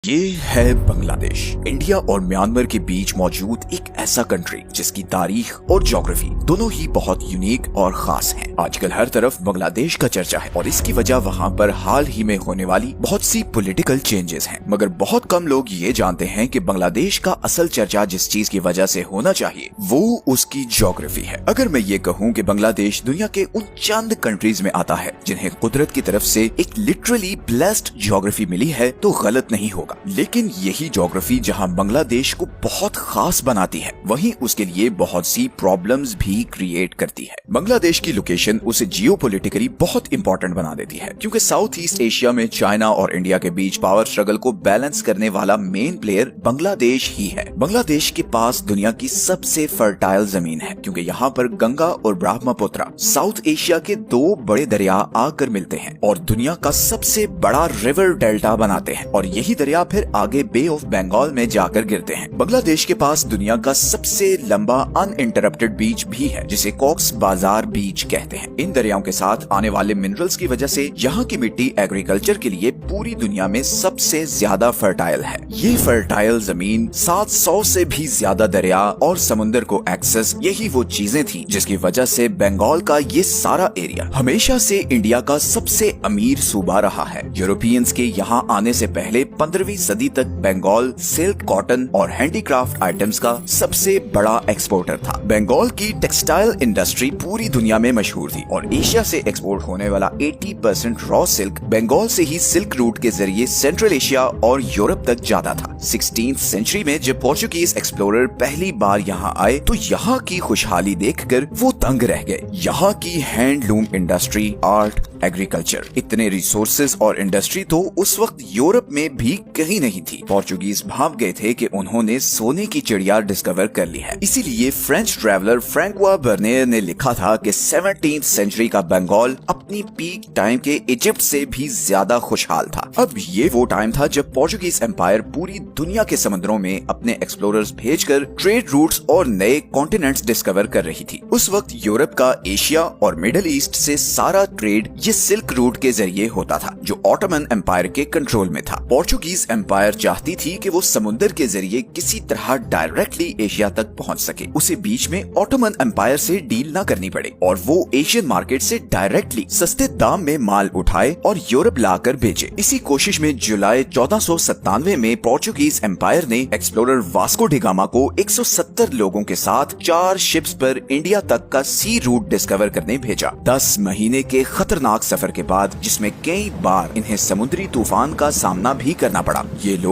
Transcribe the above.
یہ ہے بنگلہ دیش، انڈیا اور میانمار کے بیچ موجود ایک ایسا کنٹری جس کی تاریخ اور جغرافی دونوں ہی بہت یونیک اور خاص ہیں۔ آج کل ہر طرف بنگلہ دیش کا چرچا ہے اور اس کی وجہ وہاں پر حال ہی میں ہونے والی بہت سی پولیٹیکل چینجز ہیں، مگر بہت کم لوگ یہ جانتے ہیں کہ بنگلہ دیش کا اصل چرچا جس چیز کی وجہ سے ہونا چاہیے وہ اس کی جغرافی ہے۔ اگر میں یہ کہوں کہ بنگلہ دیش دنیا کے ان چند کنٹریز میں آتا ہے جنہیں قدرت کی طرف سے ایک لٹرلی بلیسڈ جغرافی ملی ہے تو غلط نہیں ہوگا، لیکن یہی جغرافی جہاں بنگلہ دیش کو بہت خاص بناتی ہے وہیں اس کے لیے بہت سی پرابلمز بھی کریٹ کرتی ہے۔ بنگلہ دیش کی لوکیشن اسے جیو پولیٹیکلی بہت امپورٹنٹ بنا دیتی ہے کیونکہ ساؤتھ ایسٹ ایشیا میں چائنا اور انڈیا کے بیچ پاور اسٹرگل کو بیلنس کرنے والا مین پلیئر بنگلہ دیش ہی ہے۔ بنگلہ دیش کے پاس دنیا کی سب سے فرٹائل زمین ہے کیونکہ یہاں پر گنگا اور برہما پترا ساؤتھ ایشیا کے دو بڑے دریا آ کر ملتے ہیں اور دنیا کا سب سے بڑا ریور ڈیلٹا بناتے ہیں، اور یہی دریا پھر آگے بے آف بنگال میں جا کر گرتے ہیں۔ بنگلہ دیش کے پاس دنیا کا سب سے لمبا ان انٹرپٹڈ بیچ بھی ہے جسے کوکس بازار بیچ کہتے ہیں۔ ان دریاؤں کے ساتھ آنے والے منرلز کی وجہ سے یہاں کی مٹی ایگریکلچر کے لیے پوری دنیا میں سب سے زیادہ فرٹائل ہے۔ یہ فرٹائل زمین، 700 سے بھی زیادہ دریا اور سمندر کو ایکسس، یہی وہ چیزیں تھیں جس کی وجہ سے بنگال کا یہ سارا ایریا ہمیشہ سے انڈیا کا سب سے امیر صوبہ رہا ہے۔ یورپینز کے یہاں آنے سے پہلے 15ویں صدی تک بنگال سلک، کاٹن اور ہینڈی کرافٹ آئٹمز کا سب سے بڑا ایکسپورٹر تھا۔ بنگال کی ٹیکسٹائل انڈسٹری پوری دنیا میں مشہور تھی اور ایشیا سے ایکسپورٹ ہونے والا 80% را سلک بنگال سے ہی سلک روٹ کے ذریعے سینٹرل ایشیا اور یورپ تک جاتا تھا۔ 16th سینچری میں جب پورچوگیز ایکسپلورر پہلی بار یہاں آئے تو یہاں کی خوشحالی دیکھ کر وہ دنگ رہ گئے۔ یہاں کی hand loom industry, art, agriculture, اتنے ریسورسز اور انڈسٹری تو اس وقت یورپ میں بھی کہیں نہیں تھی۔ پورچوگیز بھاپ گئے تھے کہ انہوں نے سونے کی چڑیا ڈسکور کر لی ہے۔ اسی لیے فرینچ ٹریولر فرانکوا برنیر نے لکھا تھا کہ 17th سینچری کا بنگال اپنی پیک ٹائم کے ایجپٹ سے بھی زیادہ خوشحال تھا۔ اب یہ وہ ٹائم تھا جب پورچوگیز امپائر پوری دنیا کے سمندروں میں اپنے ایکسپلوررز بھیج کر ٹریڈ روٹس اور نئے کانٹیننٹس ڈسکور کر رہی تھی۔ اس وقت یورپ کا ایشیا اور مڈل ایسٹ سے سارا ٹریڈ یہ سلک روٹ کے ذریعے ہوتا تھا جو آٹومن امپائر کے کنٹرول میں تھا۔ پورچوگیز امپائر چاہتی تھی کہ وہ سمندر کے ذریعے کسی طرح ڈائریکٹلی ایشیا تک پہنچ سکے، اسے بیچ میں آٹومن امپائر سے ڈیل نہ کرنی پڑے اور وہ ایشین مارکیٹ سے ڈائریکٹلی سستے دام میں مال اٹھائے اور یورپ لا کر بیچے۔ اسی کوشش میں جولائی 1497 میں پورچوگیز امپائر نے ایکسپلورر واسکو ڈی گاما کو 170 لوگوں کے ساتھ 4 شپس پر انڈیا تک کا سی روٹ ڈسکور کرنے بھیجا۔ 10 مہینے کے خطرناک سفر کے بعد جس میں کئی بار انہیں سمندری طوفان کا سامنا بھی کرنا پڑا، یہ لوگ